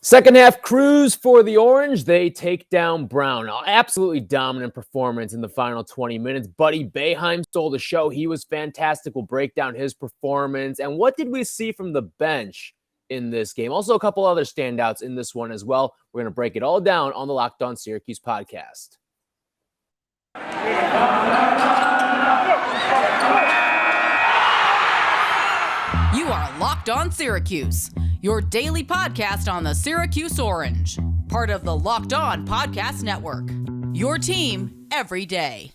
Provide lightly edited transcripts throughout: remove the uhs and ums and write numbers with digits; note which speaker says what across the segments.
Speaker 1: Second half cruise for the Orange. They take down Brown. Absolutely dominant performance in the final 20 minutes. Buddy Boeheim stole the show. He was fantastic. We'll break down his performance. And what did we see from the bench in this game? Also, a couple other standouts in this one as well. We're going to break it all down on the Locked On Syracuse podcast.
Speaker 2: You are Locked On Syracuse, your daily podcast on the Syracuse Orange, part of the Locked On Podcast Network, your team every day.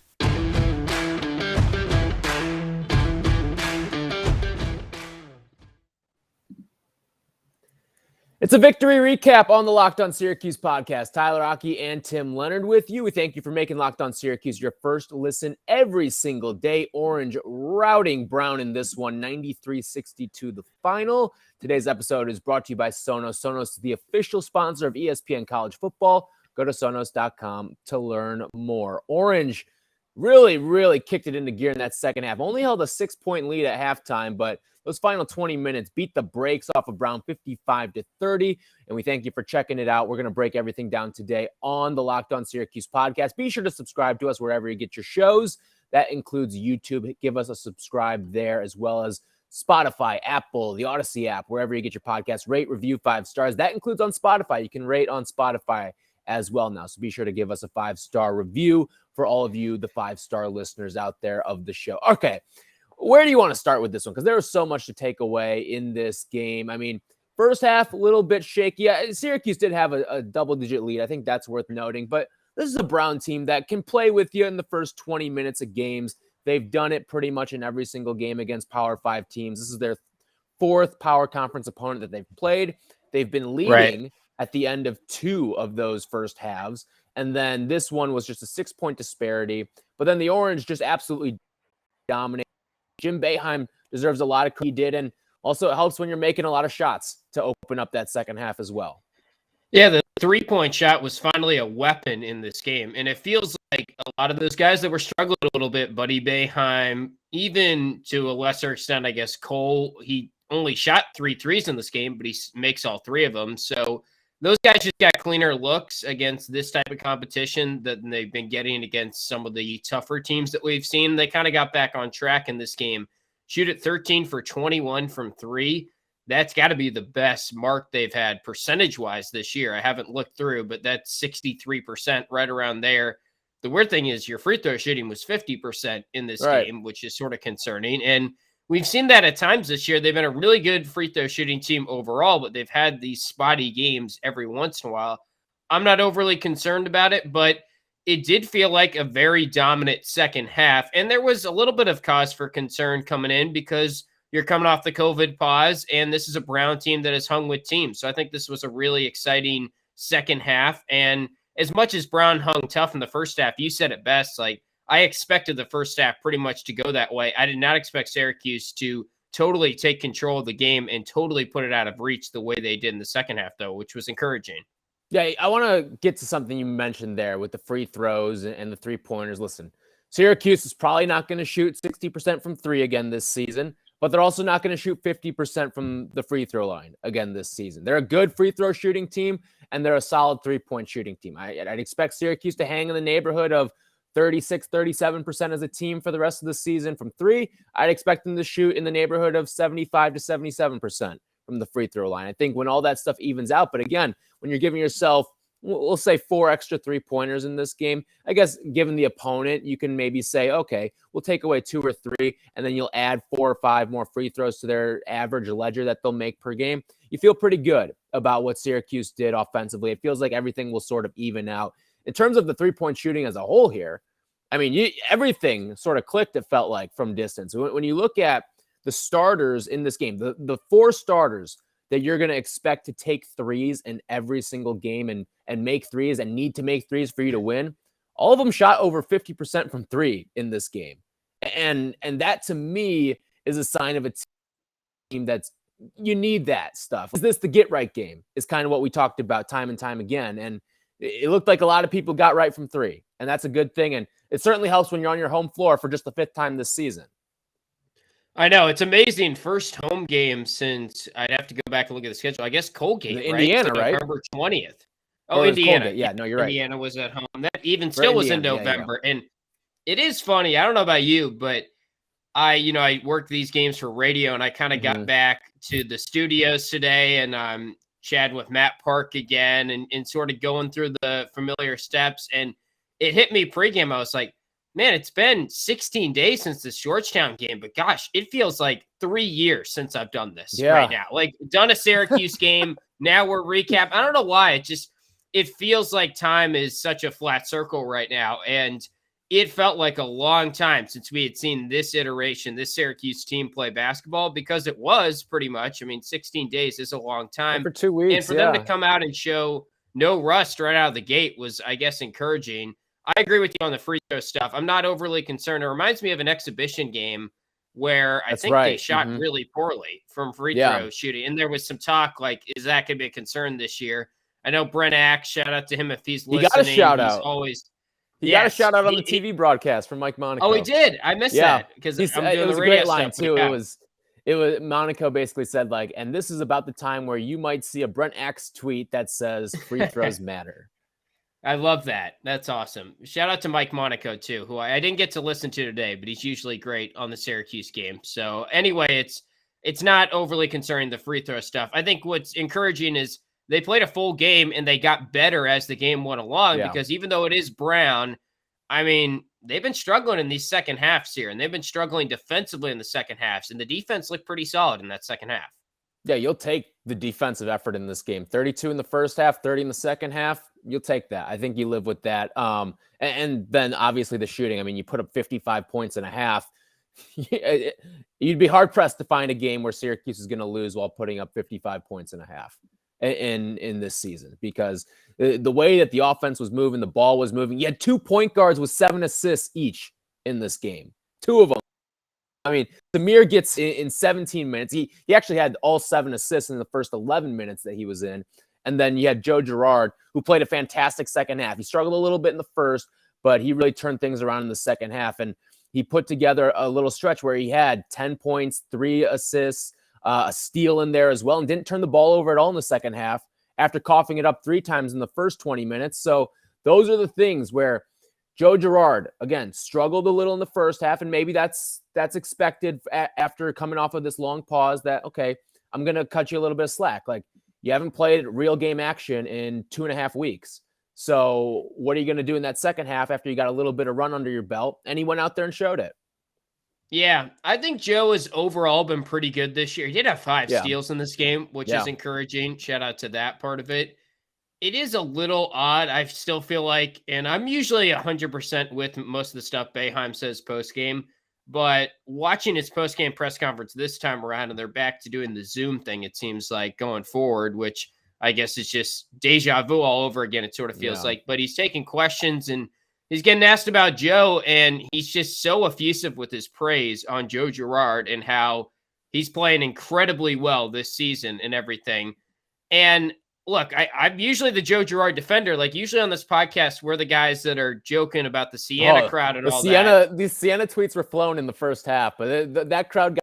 Speaker 1: It's a victory recap on the Locked On Syracuse podcast. Tyler, Aki, and Tim Leonard with you. We thank you for making Locked On Syracuse your first listen every single day. Orange routing Brown in this one, 93-62 the final. Today's episode is brought to you by Sonos. Sonos is the official sponsor of ESPN College Football. Go to Sonos.com to learn more. Orange really kicked it into gear in that second half. Only held a 6-point lead at halftime, but those final 20 minutes beat the brakes off of Brown 55-30, and we thank you for checking it out. We're going to break everything down today on the Locked On Syracuse podcast. Be sure to subscribe to us wherever you get your shows. That includes YouTube. Give us a subscribe there, as well as Spotify, Apple, the Odyssey app, wherever you get your podcasts. Rate, review, 5 stars. That includes on Spotify. You can rate on Spotify as well now, so be sure to give us a 5-star review for all of you, the 5-star listeners out there of the show. Okay. Where do you want to start with this one? Because there was so much to take away in this game. I mean, first half, a little bit shaky. Yeah, Syracuse did have a double-digit lead. I think that's worth noting. But this is a Brown team that can play with you in the first 20 minutes of games. They've done it pretty much in every single game against Power 5 teams. This is their 4th Power Conference opponent that they've played. They've been leading at the end of 2 of those first halves. And then this one was just a 6-point disparity. But then the Orange just absolutely dominated. Jim Boeheim deserves a lot of credit he did, and also it helps when you're making a lot of shots to open up that second half as well.
Speaker 3: Yeah, the 3-point shot was finally a weapon in this game, and it feels like a lot of those guys that were struggling a little bit, Buddy Boeheim, even to a lesser extent, I guess, Cole, he only shot 3 threes in this game, but he makes all 3 of them. So those guys just got cleaner looks against this type of competition than they've been getting against some of the tougher teams that we've seen. They kind of got back on track in this game. Shoot at 13 for 21 from 3. That's got to be the best mark they've had percentage-wise this year. I haven't looked through, but that's 63%, right around there. The weird thing is your free throw shooting was 50% in this game, which is sort of concerning. And we've seen that at times this year. They've been a really good free throw shooting team overall, but they've had these spotty games every once in a while. I'm not overly concerned about it, but it did feel like a very dominant second half. And there was a little bit of cause for concern coming in because you're coming off the COVID pause, and this is a Brown team that has hung with teams. So I think this was a really exciting second half. And as much as Brown hung tough in the first half, you said it best, like, I expected the first half pretty much to go that way. I did not expect Syracuse to totally take control of the game and totally put it out of reach the way they did in the second half, though, which was encouraging.
Speaker 1: Yeah, I want to get to something you mentioned there with the free throws and the three-pointers. Listen, Syracuse is probably not going to shoot 60% from 3 again this season, but they're also not going to shoot 50% from the free throw line again this season. They're a good free throw shooting team, and they're a solid 3-point shooting team. I'd expect Syracuse to hang in the neighborhood of 36, 37% as a team for the rest of the season from 3. I'd expect them to shoot in the neighborhood of 75 to 77% from the free throw line. I think when all that stuff evens out, but again, when you're giving yourself, we'll say 4 extra 3-pointers in this game, I guess given the opponent, you can maybe say, okay, we'll take away 2 or 3, and then you'll add 4 or 5 more free throws to their average ledger that they'll make per game. You feel pretty good about what Syracuse did offensively. It feels like everything will sort of even out. In terms of the 3-point shooting as a whole here, I mean, everything sort of clicked, it felt like, from distance. When you look at the starters in this game, the 4 starters that you're going to expect to take threes in every single game and make threes and need to make threes for you to win, all of them shot over 50% from 3 in this game. And that, to me, is a sign of a team that's, you need that stuff. Is this the get-right game is kind of what we talked about time and time again. And it looked like a lot of people got right from 3, and that's a good thing. And it certainly helps when you're on your home floor for just the 5th time this season.
Speaker 3: I know, it's amazing. First home game since I'd have to go back and look at the schedule. I guess Colgate, right?
Speaker 1: Indiana, right?
Speaker 3: November 20th.
Speaker 1: Oh,
Speaker 3: Indiana.
Speaker 1: Colgate. Yeah, no, you're right.
Speaker 3: Indiana was at home. That even still was in November. And it is funny. I don't know about you, but I worked these games for radio, and I kind of got back to the studios today, and I'm chatting with Matt Park again and sort of going through the familiar steps. And it hit me pregame. I was like, man, it's been 16 days since the Georgetown game, but gosh, it feels like 3 years since I've done this right now. Like, done a Syracuse game. Now we're recap. I don't know why. It feels like time is such a flat circle right now. And it felt like a long time since we had seen this iteration, this Syracuse team play basketball, because it was pretty much, 16 days is a long time.
Speaker 1: For 2 weeks.
Speaker 3: And for them to come out and show no rust right out of the gate was, I guess, encouraging. I agree with you on the free throw stuff. I'm not overly concerned. It reminds me of an exhibition game where I think they shot really poorly from free throw shooting. And there was some talk like, is that going to be a concern this year? I know Brent Axe, shout out to him if he's listening.
Speaker 1: He got a shout out. He got a shout out on the TV broadcast from Mike Monaco.
Speaker 3: Oh, he did. I missed that because I'm doing
Speaker 1: it was
Speaker 3: the
Speaker 1: a
Speaker 3: radio
Speaker 1: great line
Speaker 3: stuff
Speaker 1: too. It was Monaco basically said like, and this is about the time where you might see a Brent Axe tweet that says free throws matter.
Speaker 3: I love that. That's awesome. Shout out to Mike Monaco too, who I didn't get to listen to today, but he's usually great on the Syracuse game. So anyway, it's not overly concerning, the free throw stuff. I think what's encouraging is they played a full game and they got better as the game went along, because even though it is Brown, they've been struggling in these second halves here, and they've been struggling defensively in the second halves, and the defense looked pretty solid in that second half.
Speaker 1: Yeah, you'll take the defensive effort in this game. 32 in the first half, 30 in the second half. You'll take that. I think you live with that. And then obviously the shooting. You put up 55 points and a half. You'd be hard pressed to find a game where Syracuse is going to lose while putting up 55 points and a half in this season, because the way that the offense was moving, the ball was moving. You had 2 point guards with 7 assists each in this game. 2 of them. Samir gets in 17 minutes. He actually had all 7 assists in the first 11 minutes that he was in. And then you had Joe Girard, who played a fantastic second half. He struggled a little bit in the first, but he really turned things around in the second half. And he put together a little stretch where he had 10 points, 3 assists, a steal in there as well, and didn't turn the ball over at all in the second half after coughing it up 3 times in the first 20 minutes. So those are the things where Joe Girard, again, struggled a little in the first half, and maybe that's expected after coming off of this long pause that, okay, I'm going to cut you a little bit of slack. Like, you haven't played real game action in 2.5 weeks. So what are you going to do in that second half after you got a little bit of run under your belt? And he went out there and showed it.
Speaker 3: Yeah, I think Joe has overall been pretty good this year. He did have 5 steals in this game, which is encouraging. Shout out to that part of it. It is a little odd. I still feel like, and I'm usually 100% with most of the stuff Boeheim says post-game, but watching his post-game press conference this time around, and they're back to doing the Zoom thing, it seems like, going forward, which I guess is just deja vu all over again, it sort of feels like. But he's taking questions, and he's getting asked about Joe, and he's just so effusive with his praise on Joe Girard and how he's playing incredibly well this season and everything. And look, I'm usually the Joe Girard defender. Like, usually on this podcast, we're the guys that are joking about the Siena crowd and all that.
Speaker 1: The Siena tweets were flown in the first half, but that crowd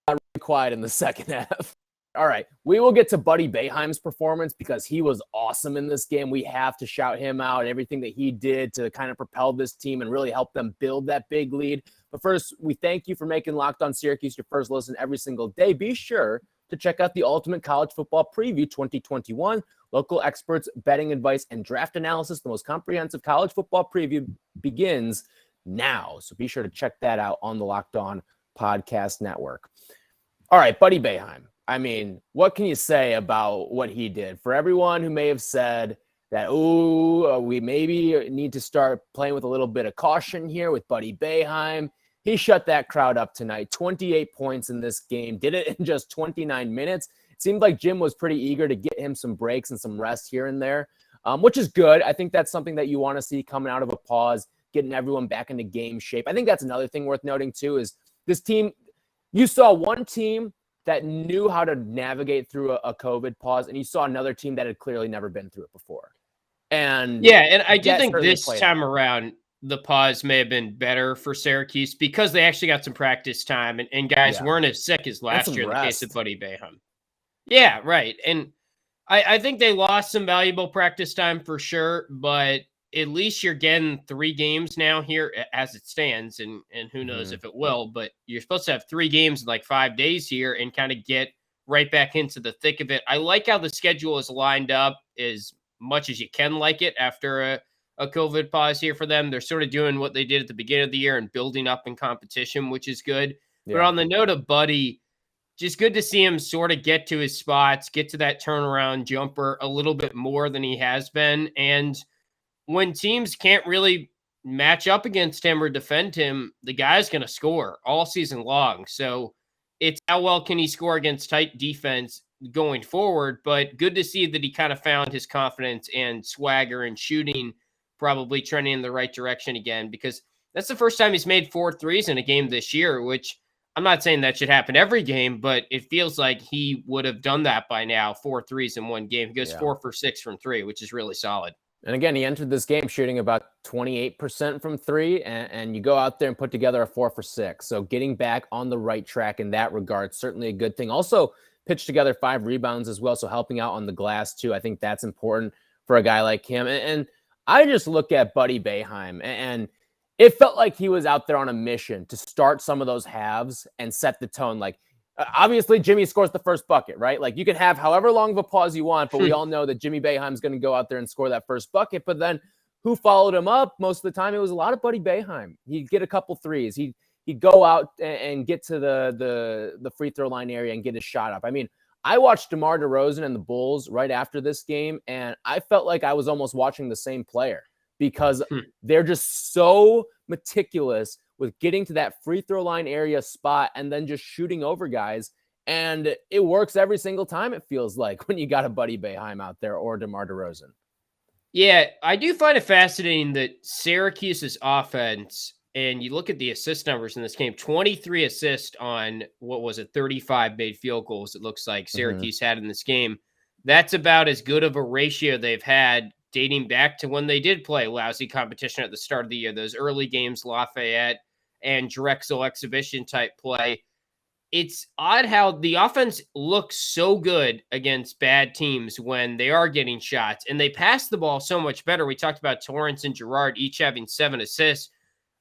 Speaker 1: got really quiet in the second half. All right, we will get to Buddy Boeheim's performance because he was awesome in this game. We have to shout him out, everything that he did to kind of propel this team and really help them build that big lead. But first, we thank you for making Locked On Syracuse your first listen every single day. Be sure to check out the Ultimate College Football Preview 2021. Local experts, betting advice, and draft analysis. The most comprehensive college football preview begins now. So be sure to check that out on the Locked On Podcast Network. All right, Buddy Boeheim. What can you say about what he did? For everyone who may have said that, we maybe need to start playing with a little bit of caution here with Buddy Boeheim, he shut that crowd up tonight. 28 points in this game. Did it in just 29 minutes. It seemed like Jim was pretty eager to get him some breaks and some rest here and there, which is good. I think that's something that you want to see coming out of a pause, getting everyone back into game shape. I think that's another thing worth noting, too, is this team, you saw one team that knew how to navigate through a COVID pause, and you saw another team that had clearly never been through it before. And
Speaker 3: I do think this time around, the pause may have been better for Syracuse because they actually got some practice time and guys weren't as sick as last year in the case of Buddy Boeheim. Yeah, right. And I think they lost some valuable practice time for sure, but at least you're getting 3 games now here as it stands, and who knows if it will, but you're supposed to have 3 games in like 5 days here and kind of get right back into the thick of it. I like how the schedule is lined up as much as you can like it after a COVID pause here for them. They're sort of doing what they did at the beginning of the year and building up in competition, which is good. Yeah. But on the note of Buddy, just good to see him sort of get to his spots, get to that turnaround jumper a little bit more than he has been. And when teams can't really match up against him or defend him, the guy's going to score all season long. So it's how well can he score against tight defense going forward. But good to see that he kind of found his confidence and swagger and shooting probably trending in the right direction again, because that's the first time he's made 4 threes in a game this year, which I'm not saying that should happen every game, but it feels like he would have done that by now, 4 threes in one game. He goes 4 for 6 from 3, which is really solid.
Speaker 1: And again, he entered this game shooting about 28% from 3, and you go out there and put together a 4 for 6. So getting back on the right track in that regard, certainly a good thing. Also pitched together 5 rebounds as well, so helping out on the glass too. I think that's important for a guy like him. And I just look at Buddy Boeheim, and it felt like he was out there on a mission to start some of those halves and set the tone. Like, obviously, Jimmy scores the first bucket, right? Like, you can have however long of a pause you want, but we all know that Jimmy Boeheim's going to go out there and score that first bucket. But then who followed him up? Most of the time, it was a lot of Buddy Boeheim. He'd get a couple threes. He'd go out and get to the free throw line area and get his shot up. I mean, I watched DeMar DeRozan and the Bulls right after this game, and I felt like I was almost watching the same player because they're just so meticulous with getting to that free throw line area spot and then just shooting over guys. And it works every single time, it feels like, when you got a Buddy Boeheim out there or DeMar DeRozan.
Speaker 3: Yeah, I do find it fascinating that Syracuse's offense, and you look at the assist numbers in this game, 23 assists on, 35 made field goals, it looks like Syracuse had in this game. That's about as good of a ratio they've had dating back to when they did play lousy competition at the start of the year. Those early games, Lafayette and Drexel exhibition type play. It's odd how the offense looks so good against bad teams when they are getting shots, and they pass the ball so much better. We talked about Torrance and Girard each having 7 assists.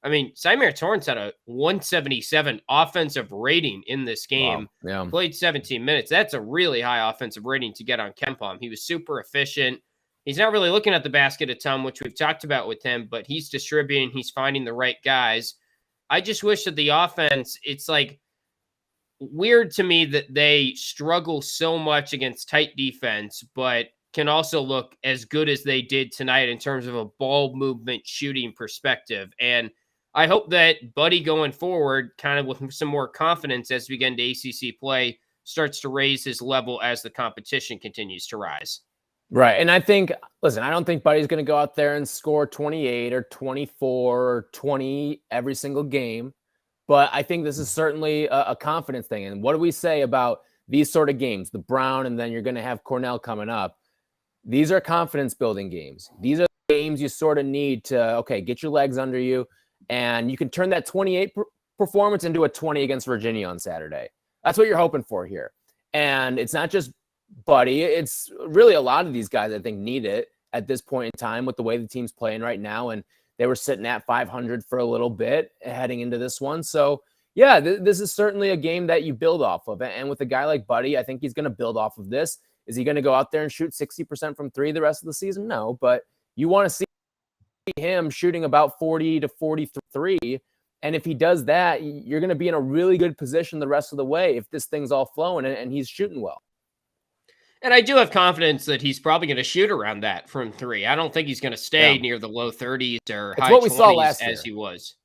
Speaker 3: I mean, Symir Torrance had a 177 offensive rating in this game. Wow. Yeah. Played 17 minutes. That's a really high offensive rating to get on KenPom. He was super efficient. He's not really looking at the basket a ton, which we've talked about with him, but he's distributing. He's finding the right guys. I just wish that the offense, it's like weird to me that they struggle so much against tight defense, but can also look as good as they did tonight in terms of a ball movement shooting perspective. And I hope that Buddy going forward, kind of with some more confidence as we get into ACC play, starts to raise his level as the competition continues to rise.
Speaker 1: Right. And I think, listen, I don't think Buddy's going to go out there and score 28 or 24 or 20 every single game. But I think this is certainly a confidence thing. And what do we say about these sort of games, the Brown, and then you're going to have Cornell coming up? These are confidence building games. These are games you sort of need to, okay, get your legs under you. And you can turn that 28 performance into a 20 against Virginia on Saturday. That's what you're hoping for here. And it's not just Buddy. It's really a lot of these guys, I think, need it at this point in time with the way the team's playing right now. And they were sitting at 500 for a little bit heading into this one. So, yeah, this is certainly a game that you build off of. And with a guy like Buddy, I think he's going to build off of this. Is he going to go out there and shoot 60% from 3 the rest of the season? No, but you want to see him shooting about 40 to 43. And if he does that, you're going to be in a really good position the rest of the way if this thing's all flowing and he's shooting well.
Speaker 3: And I do have confidence that he's probably going to shoot around that from 3. I don't think he's going to stay near the low 30s or high 20s as he was.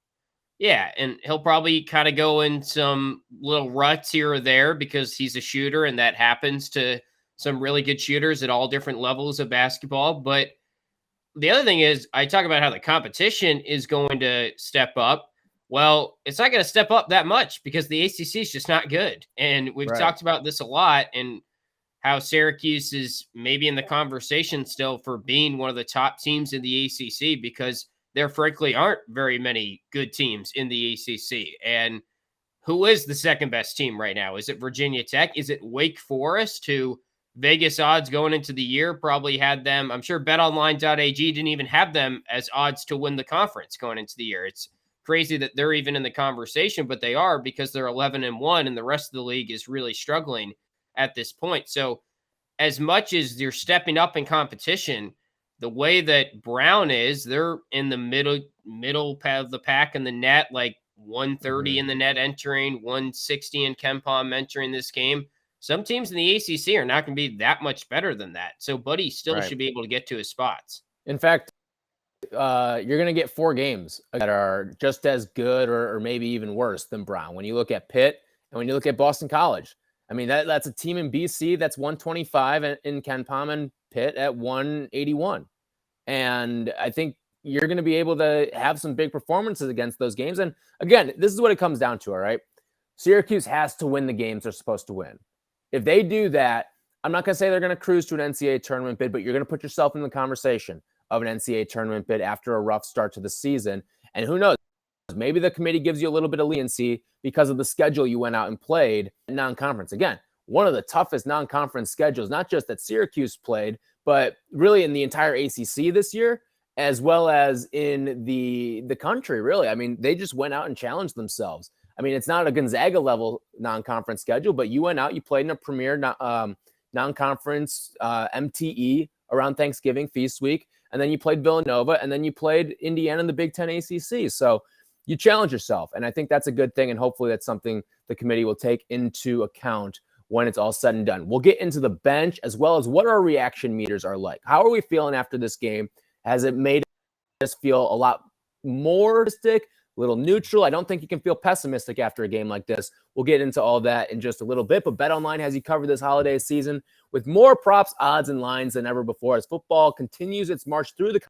Speaker 3: Yeah, and he'll probably kind of go in some little ruts here or there because he's a shooter, and that happens to some really good shooters at all different levels of basketball. But the other thing is, I talk about how the competition is going to step up. Well, it's not going to step up that much because the ACC is just not good. And we've talked about this a lot, and how Syracuse is maybe in the conversation still for being one of the top teams in the ACC because there frankly aren't very many good teams in the ACC. And who is the second best team right now? Is it Virginia Tech? Is it Wake Forest, who Vegas odds going into the year probably had them? I'm sure BetOnline.ag didn't even have them as odds to win the conference going into the year. It's crazy that they're even in the conversation, but they are, because they're 11-1 and the rest of the league is really struggling at this point. So as much as you're stepping up in competition, the way that Brown is, they're in the middle of the pack in the net, like 130 in the net entering, 160 in KenPom entering this game. Some teams in the ACC are not going to be that much better than that. So Buddy still should be able to get to his spots.
Speaker 1: In fact, you're going to get 4 games that are just as good or maybe even worse than Brown. When you look at Pitt and when you look at Boston College, I mean, that's a team in BC that's 125 in KenPom, and Pitt at 181. And I think you're going to be able to have some big performances against those games. And again, this is what it comes down to, all right? Syracuse has to win the games they're supposed to win. If they do that, I'm not going to say they're going to cruise to an NCAA tournament bid, but you're going to put yourself in the conversation of an NCAA tournament bid after a rough start to the season. And who knows, maybe the committee gives you a little bit of leniency because of the schedule you went out and played non-conference. Again, one of the toughest non-conference schedules, not just that Syracuse played, but really in the entire ACC this year, as well as in the country, really. I mean, they just went out and challenged themselves. I mean, it's not a Gonzaga level non-conference schedule, but you went out, you played in a premier non-conference MTE around Thanksgiving feast week, and then you played Villanova, and then you played Indiana in the Big Ten ACC. So you challenge yourself, and I think that's a good thing, and hopefully that's something the committee will take into account when it's all said and done. We'll get into the bench as well as what our reaction meters are like. How are we feeling after this game? Has it made us feel a lot more optimistic, a little neutral? I don't think you can feel pessimistic after a game like this. We'll get into all that in just a little bit, but BetOnline has you covered this holiday season with more props, odds, and lines than ever before as football continues its march through the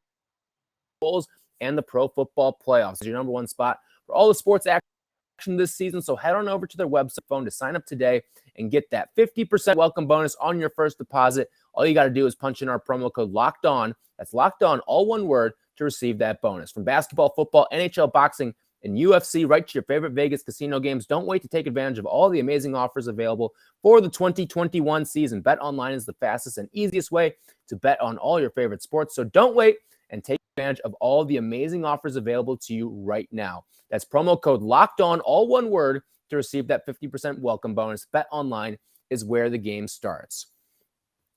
Speaker 1: bowls and the pro football playoffs. It's your number one spot for all the sports action this season. So head on over to their website phone to sign up today and get that 50% welcome bonus on your first deposit. All you got to do is punch in our promo code Locked On. That's Locked On, all one word, to receive that bonus. From basketball, football, NHL, boxing, and UFC, right to your favorite Vegas casino games. Don't wait to take advantage of all the amazing offers available for the 2021 season. BetOnline is the fastest and easiest way to bet on all your favorite sports. So don't wait and take advantage of all the amazing offers available to you right now. That's promo code Locked On, all one word, to receive that 50% welcome bonus. BetOnline is where the game starts.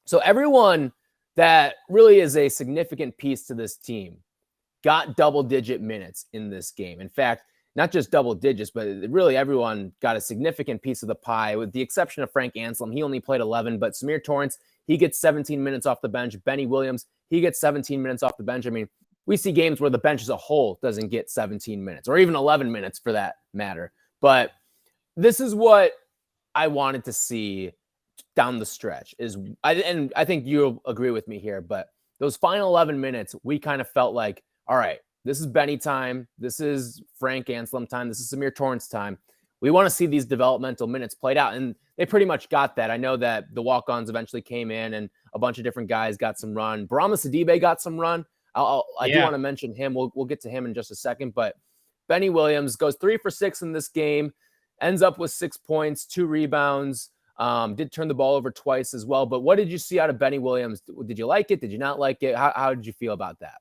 Speaker 1: So everyone that really is a significant piece to this team got double-digit minutes in this game. In fact, not just double digits, but really everyone got a significant piece of the pie, with the exception of Frank Anselm. He only played 11, but Samir Torrance, he gets 17 minutes off the bench. Benny Williams, he gets 17 minutes off the bench. I mean, we see games where the bench as a whole doesn't get 17 minutes or even 11 minutes for that matter. But this is what I wanted to see down the stretch and I think you'll agree with me here, but those final 11 minutes, we kind of felt like, all right, this is Benny time. This is Frank Anselm time. This is Samir Torrance time. We want to see these developmental minutes played out. And they pretty much got that. I know that the walk-ons eventually came in and a bunch of different guys got some run. Bourama Sidibe got some run. I do want to mention him. We'll get to him in just a second. But Benny Williams goes 3 for 6 in this game, ends up with 6 points, 2 rebounds, did turn the ball over twice as well. But what did you see out of Benny Williams? Did you like it? Did you not like it? How did you feel about that?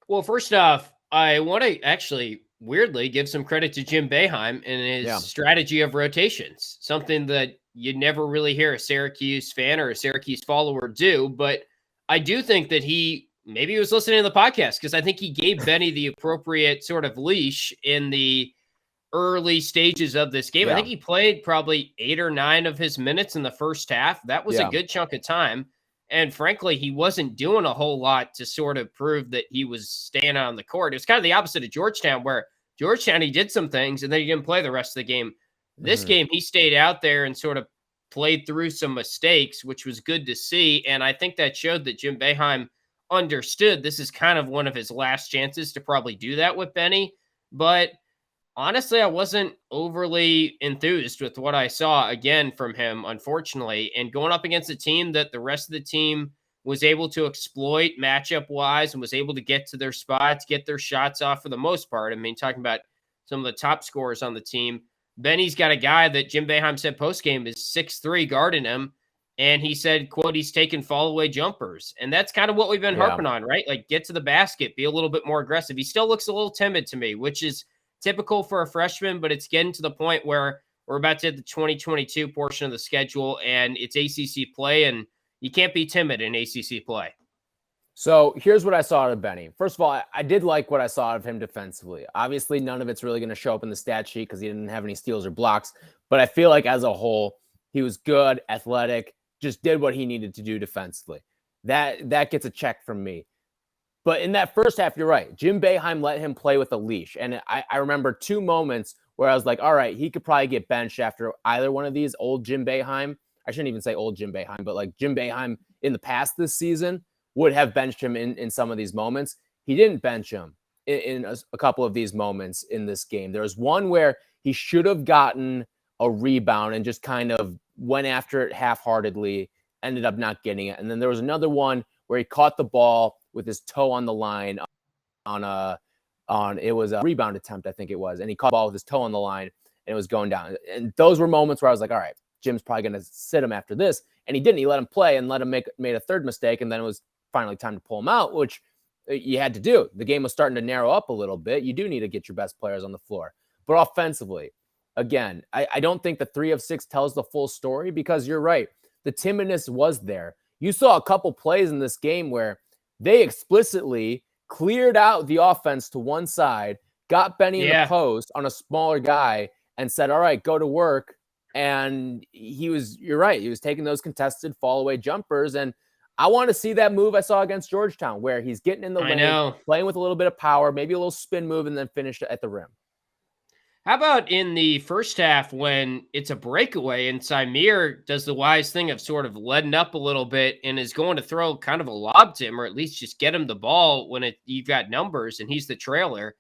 Speaker 3: Well, first off, I want to actually weirdly give some credit to Jim Boeheim and his strategy of rotations, something that you never really hear a Syracuse fan or a Syracuse follower do. But I do think that maybe he was listening to the podcast, because I think he gave Benny the appropriate sort of leash in the early stages of this game. I think he played probably 8 or 9 of his minutes in the first half. That was a good chunk of time. And frankly, he wasn't doing a whole lot to sort of prove that he was staying on the court. It was kind of the opposite of Georgetown, where Georgetown, he did some things and then he didn't play the rest of the game. This game, he stayed out there and sort of played through some mistakes, which was good to see. And I think that showed that Jim Boeheim understood this is kind of one of his last chances to probably do that with Benny. But honestly, I wasn't overly enthused with what I saw again from him, unfortunately. And going up against a team that the rest of the team was able to exploit matchup wise and was able to get to their spots, get their shots off for the most part. I mean, talking about some of the top scorers on the team, Benny's got a guy that Jim Boeheim said postgame is 6'3" guarding him. And he said, quote, he's taking fall away jumpers. And that's kind of what we've been harping on, right? Like, get to the basket, be a little bit more aggressive. He still looks a little timid to me, which is typical for a freshman, but it's getting to the point where we're about to hit the 2022 portion of the schedule and it's ACC play, and you can't be timid in ACC play.
Speaker 1: So here's what I saw out of Benny. First of all, I did like what I saw out of him defensively. Obviously, none of it's really going to show up in the stat sheet because he didn't have any steals or blocks, but I feel like as a whole, he was good, athletic, just did what he needed to do defensively. That gets a check from me. But in that first half, you're right. Jim Boeheim let him play with a leash. And I remember two moments where I was like, all right, he could probably get benched after either one of these. Old Jim Boeheim, I shouldn't even say old Jim Boeheim, but like Jim Boeheim in the past this season would have benched him in some of these moments. He didn't bench him in a couple of these moments in this game. There was one where he should have gotten a rebound and just kind of went after it half-heartedly, ended up not getting it. And then there was another one where he caught the ball with his toe on the line it was a rebound attempt, I think it was. And he caught the ball with his toe on the line and it was going down. And those were moments where I was like, all right, Jim's probably going to sit him after this. And he didn't. He let him play and let him made a third mistake. And then it was finally time to pull him out, which you had to do. The game was starting to narrow up a little bit. You do need to get your best players on the floor. But offensively, again, I don't think the 3 of 6 tells the full story because you're right. The timidness was there. You saw a couple plays in this game where they explicitly cleared out the offense to one side, got Benny in the post on a smaller guy and said, all right, go to work. And you're right. He was taking those contested fall away jumpers. And I want to see that move I saw against Georgetown where he's getting in the lane, playing with a little bit of power, maybe a little spin move, and then finish at the rim.
Speaker 3: How about in the first half when it's a breakaway and Symir does the wise thing of sort of letting up a little bit and is going to throw kind of a lob to him or at least just get him the ball when you've got numbers and he's the trailer.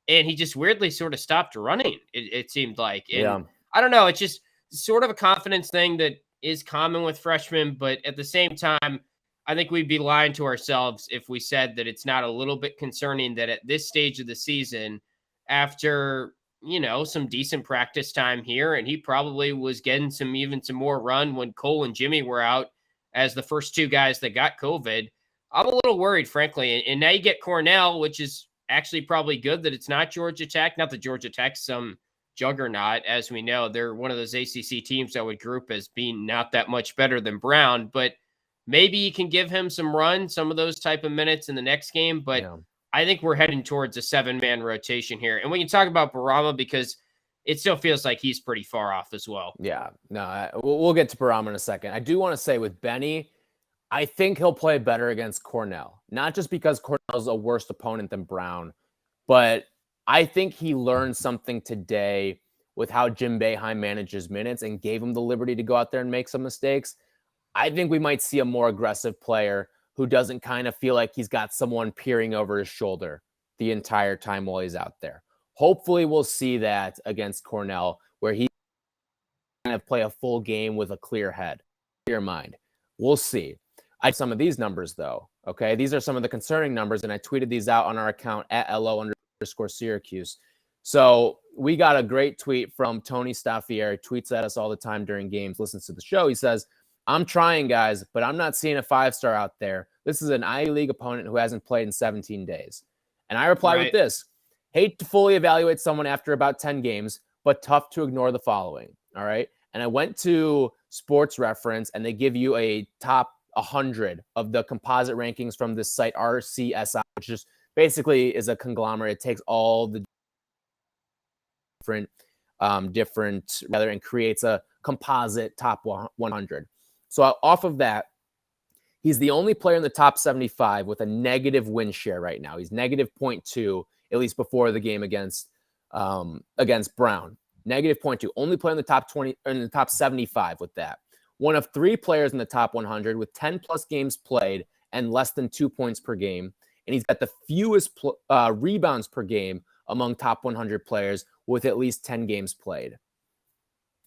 Speaker 3: And he just weirdly sort of stopped running, it seemed like. And I don't know, it's just sort of a confidence thing that is common with freshmen. But at the same time, I think we'd be lying to ourselves if we said that it's not a little bit concerning that at this stage of the season, after some decent practice time here, and he probably was getting some more run when Cole and Jimmy were out as the first two guys that got COVID. I'm a little worried, frankly. And now you get Cornell, which is actually probably good that it's not Georgia Tech. Not that Georgia Tech's some juggernaut, as we know. They're one of those ACC teams I would group as being not that much better than Brown, but maybe you can give him some run, some of those type of minutes in the next game. But I think we're heading towards a 7-man rotation here. And we can talk about Bourama because it still feels like he's pretty far off as well.
Speaker 1: Yeah, no, we'll get to Bourama in a second. I do want to say with Benny, I think he'll play better against Cornell. Not just because Cornell's a worse opponent than Brown, but I think he learned something today with how Jim Boeheim manages minutes and gave him the liberty to go out there and make some mistakes. I think we might see a more aggressive player who doesn't kind of feel like he's got someone peering over his shoulder the entire time while he's out there. Hopefully we'll see that against Cornell where he kind of play a full game with a clear head, clear mind. We'll see. I have some of these numbers though. Okay. These are some of the concerning numbers and I tweeted these out on our account at @LO_Syracuse. So we got a great tweet from Tony Staffieri, tweets at us all the time during games, listens to the show. He says, I'm trying, guys, but I'm not seeing a 5-star out there. This is an Ivy League opponent who hasn't played in 17 days. And I reply with this. Hate to fully evaluate someone after about 10 games, but tough to ignore the following. All right. And I went to Sports Reference and they give you a top 100 of the composite rankings from this site, RCSI, which just basically is a conglomerate. It takes all the different and creates a composite top 100. So off of that, he's the only player in the top 75 with a negative win share right now. He's negative 0.2, at least before the game against Brown. Negative 0.2. Only player in the top 20 or in the top 75 with that. One of 3 players in the top 100 with 10 plus games played and less than 2 points per game. And he's got the fewest rebounds per game among top 100 players with at least 10 games played.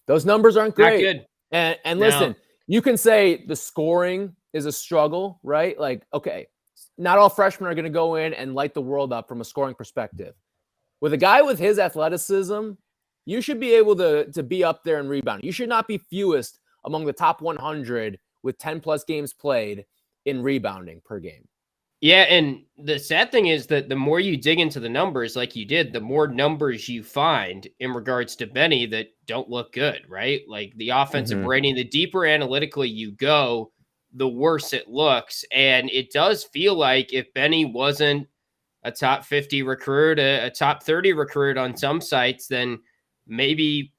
Speaker 1: Those numbers aren't great.
Speaker 3: Not good.
Speaker 1: And listen, you can say the scoring is a struggle, right? Like, okay, not all freshmen are going to go in and light the world up from a scoring perspective. With a guy with his athleticism, you should be able to be up there and rebound. You should not be fewest among the top 100 with 10 plus games played in rebounding per game.
Speaker 3: Yeah, and the sad thing is that the more you dig into the numbers like you did, the more numbers you find in regards to Benny that don't look good, right? Like the offensive rating, the deeper analytically you go, the worse it looks. And it does feel like if Benny wasn't a top 50 recruit, a top 30 recruit on some sites, then maybe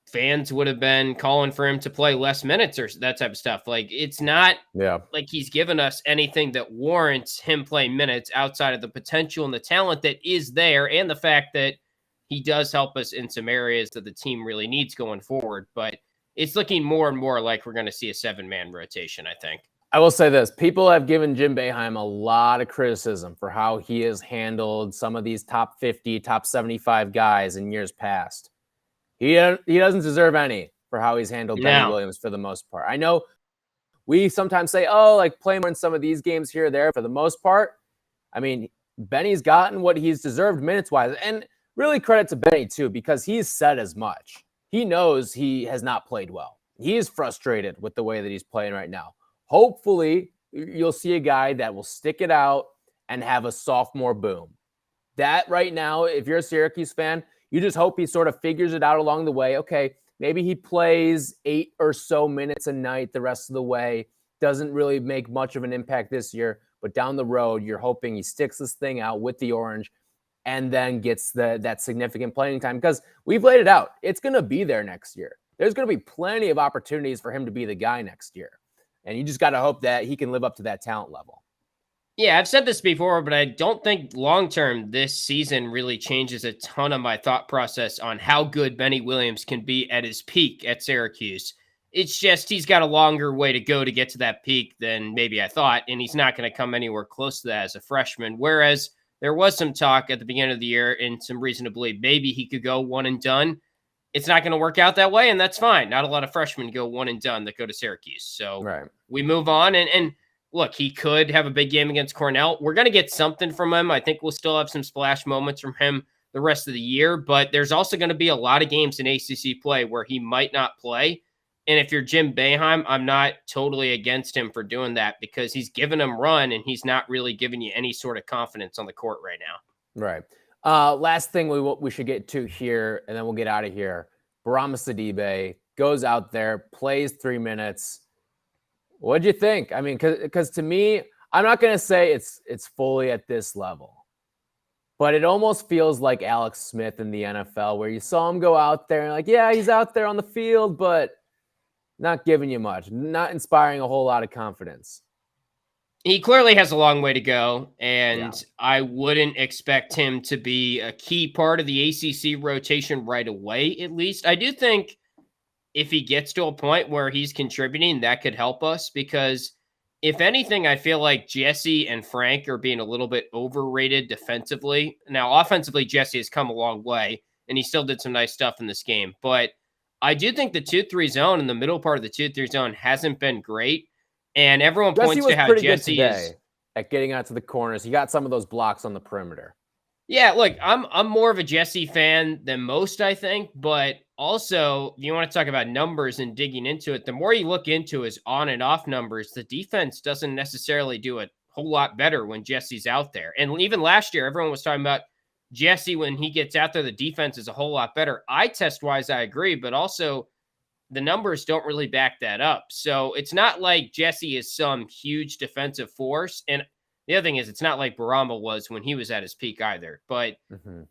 Speaker 3: fans would have been calling for him to play less minutes or that type of stuff. Like it's not like he's given us anything that warrants him playing minutes outside of the potential and the talent that is there. And the fact that he does help us in some areas that the team really needs going forward. But it's looking more and more like we're going to see a 7-man rotation, I think.
Speaker 1: I will say this. People have given Jim Boeheim a lot of criticism for how he has handled some of these top 50, top 75 guys in years past. He doesn't deserve any for how he's handled Benny Williams for the most part. I know we sometimes say, oh, like play more in some of these games here or there. For the most part, I mean, Benny's gotten what he's deserved minutes-wise. And really credit to Benny, too, because he's said as much. He knows he has not played well. He is frustrated with the way that he's playing right now. Hopefully, you'll see a guy that will stick it out and have a sophomore boom. That right now, if you're a Syracuse fan, you just hope he sort of figures it out along the way. Okay, maybe he plays 8 or so minutes a night the rest of the way. Doesn't really make much of an impact this year, but down the road, you're hoping he sticks this thing out with the Orange and then gets that significant playing time because we've laid it out. It's going to be there next year. There's going to be plenty of opportunities for him to be the guy next year. And you just got to hope that he can live up to that talent level.
Speaker 3: Yeah, I've said this before, but I don't think long-term this season really changes a ton of my thought process on how good Benny Williams can be at his peak at Syracuse. It's just he's got a longer way to go to get to that peak than maybe I thought, and he's not going to come anywhere close to that as a freshman. Whereas there was some talk at the beginning of the year and some reason to believe maybe he could go one and done. It's not going to work out that way, and that's fine. Not a lot of freshmen go one and done that go to Syracuse. So we move on, and look, he could have a big game against Cornell. We're going to get something from him. I think we'll still have some splash moments from him the rest of the year, but there's also going to be a lot of games in ACC play where he might not play. And if you're Jim Boeheim, I'm not totally against him for doing that because he's giving him run and he's not really giving you any sort of confidence on the court right now.
Speaker 1: Right. Last thing we should get to here, and then we'll get out of here. Bourama Sidibe goes out there, plays 3 minutes. What'd you think? I mean, because to me, I'm not going to say it's fully at this level, but it almost feels like Alex Smith in the NFL where you saw him go out there and like, yeah, he's out there on the field, but not giving you much, not inspiring a whole lot of confidence.
Speaker 3: He clearly has a long way to go, and I wouldn't expect him to be a key part of the ACC rotation right away, at least. I do think if he gets to a point where he's contributing, that could help us because if anything, I feel like Jesse and Frank are being a little bit overrated defensively. Now, offensively, Jesse has come a long way, and he still did some nice stuff in this game. But I do think the 2-3 zone in the middle part of the 2-3 zone hasn't been great. And everyone points to how Jesse is
Speaker 1: at getting out to the corners. He got some of those blocks on the perimeter.
Speaker 3: Yeah, look, I'm more of a Jesse fan than most, I think. But also, you want to talk about numbers and digging into it. The more you look into his on and off numbers, the defense doesn't necessarily do a whole lot better when Jesse's out there. And even last year, everyone was talking about Jesse when he gets out there, the defense is a whole lot better. Eye test wise, I agree, but also the numbers don't really back that up. So it's not like Jesse is some huge defensive force. And the other thing is, it's not like Bourama was when he was at his peak either. But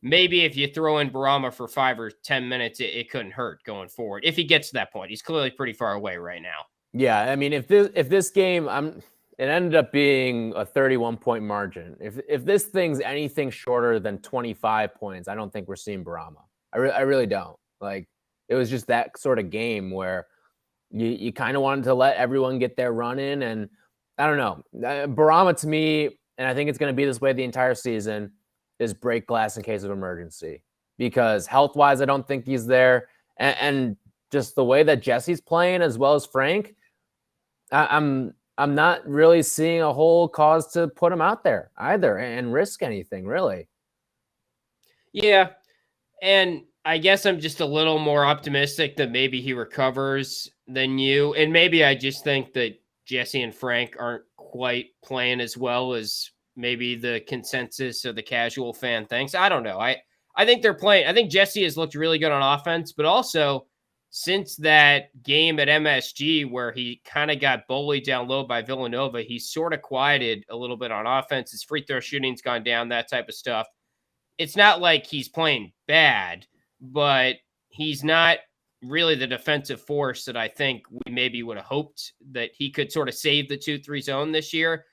Speaker 3: maybe if you throw in Bourama for 5 or 10 minutes, it couldn't hurt going forward. If he gets to that point, he's clearly pretty far away right now.
Speaker 1: Yeah, I mean, if this game, it ended up being a 31-point margin. If this thing's anything shorter than 25 points, I don't think we're seeing Bourama. I really don't. Like, it was just that sort of game where you kind of wanted to let everyone get their run in, and I don't know. Bourama to me, and I think it's going to be this way the entire season, is break glass in case of emergency. Because health-wise, I don't think he's there. And just the way that Jesse's playing as well as Frank, I'm I'm not really seeing a whole cause to put him out there either and risk anything, really.
Speaker 3: Yeah. And I guess I'm just a little more optimistic that maybe he recovers than you. And maybe I just think that Jesse and Frank aren't quite playing as well as maybe the consensus or the casual fan thinks. I don't know. I think they're playing. I think Jesse has looked really good on offense, but also since that game at MSG where he kind of got bullied down low by Villanova, he's sort of quieted a little bit on offense. His free throw shooting's gone down, that type of stuff. It's not like he's playing bad, but he's not really the defensive force that I think we maybe would have hoped that he could sort of save the 2-3 zone this year.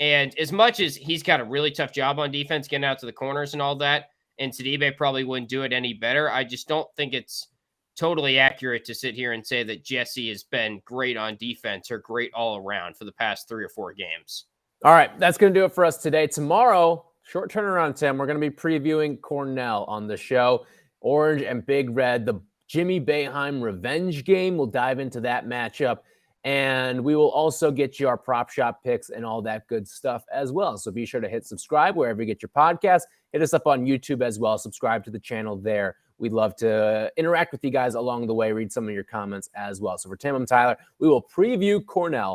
Speaker 3: And as much as he's got a really tough job on defense, getting out to the corners and all that, and Sidibe probably wouldn't do it any better, I just don't think it's totally accurate to sit here and say that Jesse has been great on defense or great all around for the past 3 or 4 games.
Speaker 1: All right, that's going to do it for us today. Tomorrow, short turnaround, Tim. We're going to be previewing Cornell on the show. Orange and Big Red, the Jimmy Boeheim revenge game. We'll dive into that matchup. And we will also get you our prop shop picks and all that good stuff as well. So be sure to hit subscribe wherever you get your podcasts. Hit us up on YouTube as well. Subscribe to the channel there. We'd love to interact with you guys along the way, read some of your comments as well. So for Tim, I'm Tyler. We will preview Cornell